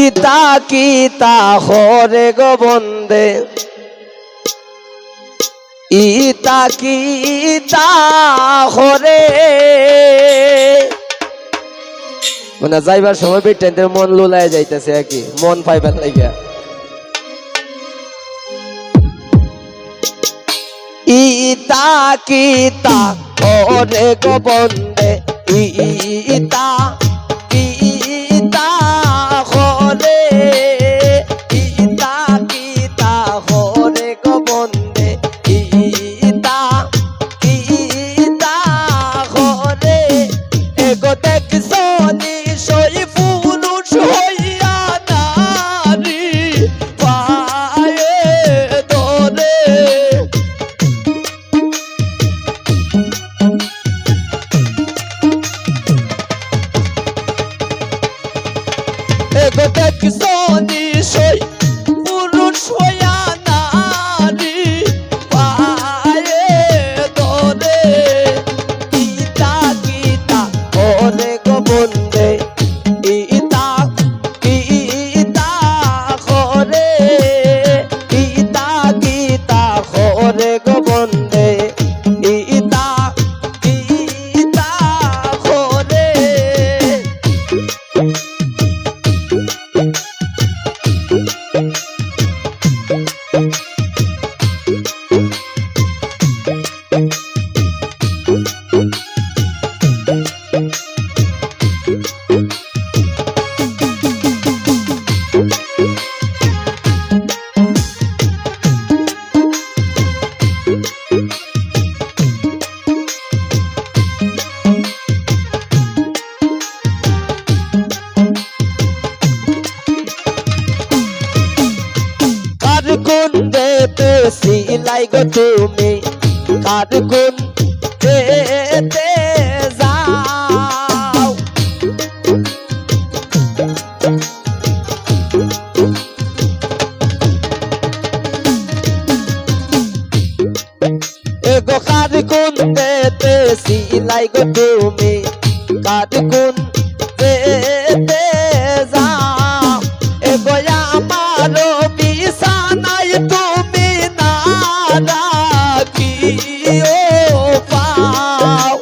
ইতা কিতা হরে গো বন্দে ইতা কিতা হরে মানে যাইবার সময় বেটেনদের মন লুলায় যাইতেছে আর কি মন পাইবার লাগিয়া ইতা কিতা হরে গো বন্দে ইতা কিতা হরে ইতা কিতা হরে গো বন্দে ইতা কিতা হরে এগো দেখছো নিশই পুরুষ হইয়া নারী পায়ে ধরে এগো দেখছো নিশই পুরুষ হইয়া নারী পায়ে ধরে ইতা কিতা হরে গো বন্দে ইতা কিতা হরে ইতা কিতা হরে গো বন্দে ইতা কিতা হরে কার কোন দেতে সিলাই গো তুমি কার কোন দেতে যাও এগো কার কোন দেতে সিলাই গো তুমি কার কোন দেতে যাও এগো আমারো বিছানায় তুমি না রাখিও পাও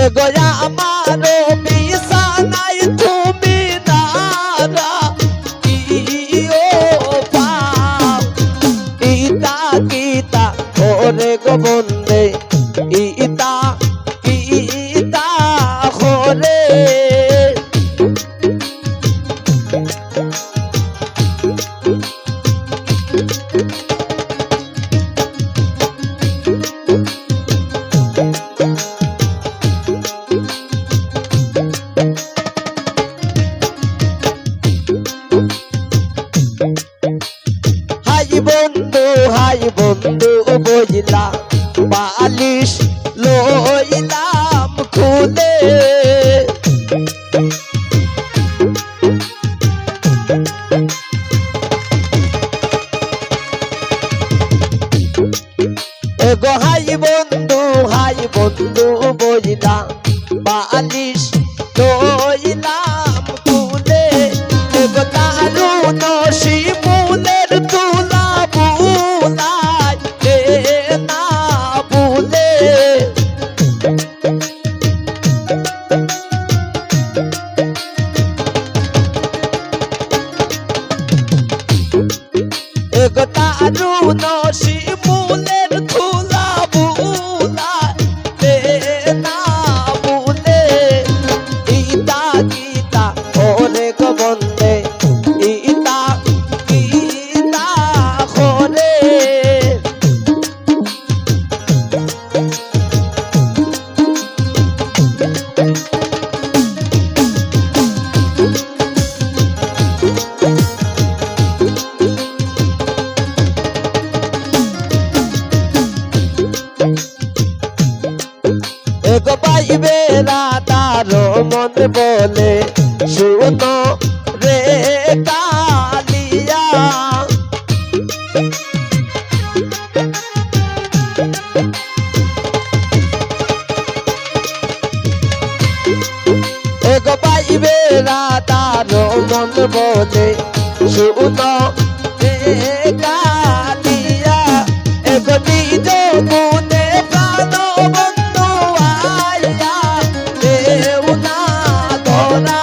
এগো আমারো বিছানায় তুমি না রাখিও পাও ইতা কিতা হরে গো বন্দে ইতা কিতা হরে হাই বন্ধু বইলা বালিশ লইলাম খুলে এগো হাই বন্ধু বইলা বালিশ লইলাম খুলে এগো দারুণ শিমুলের তুলা বুলাই না বুলে এগো দারুণ শিমুলের তুলা বুলাই না বুলে ইতা কিতা হরে গো বন্দে ইতা কিতা হরে এগো পাইবে রাতার মন বলে শুনো রে কালিয়া রাধার মন বলে শুনো রে কালিয়া এগো নিজ গুণে প্রাণ বন্ধু আইয়া দেও না ধরা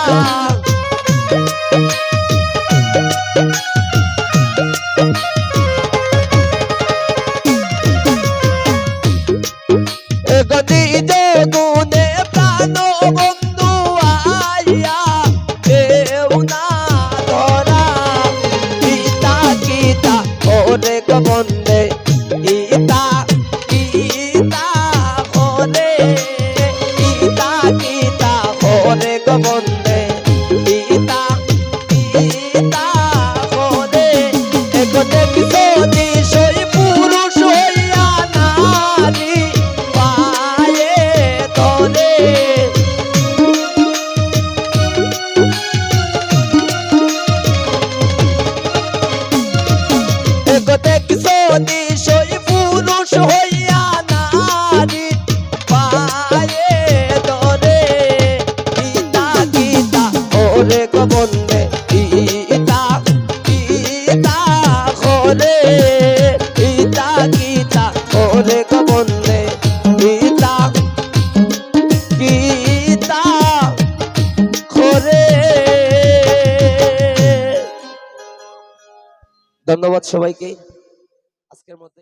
এগো নিজ গুণে প্রাণ বন্ধু আইয়া দেও না ধরা গীতা গীতা ওরে গোবন্দে গীতা গীতা ওরে গীতা গীতা ওরে গোবন্দে গীতা গীতা ওরে এগো দেখছো নিশই পুরুষ হইয়া নারী পায়ে ধরে এগো দেখছো নিশই পুরুষ হইয়া নারী পায়ে ধরে গীতা গীতা ওরে গোবন্দে গীতা গীতা ওরে গীতা গীতা ওরে গোবন্দে গীতা গীতা ওরে। ধন্যবাদ সবাইকে আজকের মধ্যে।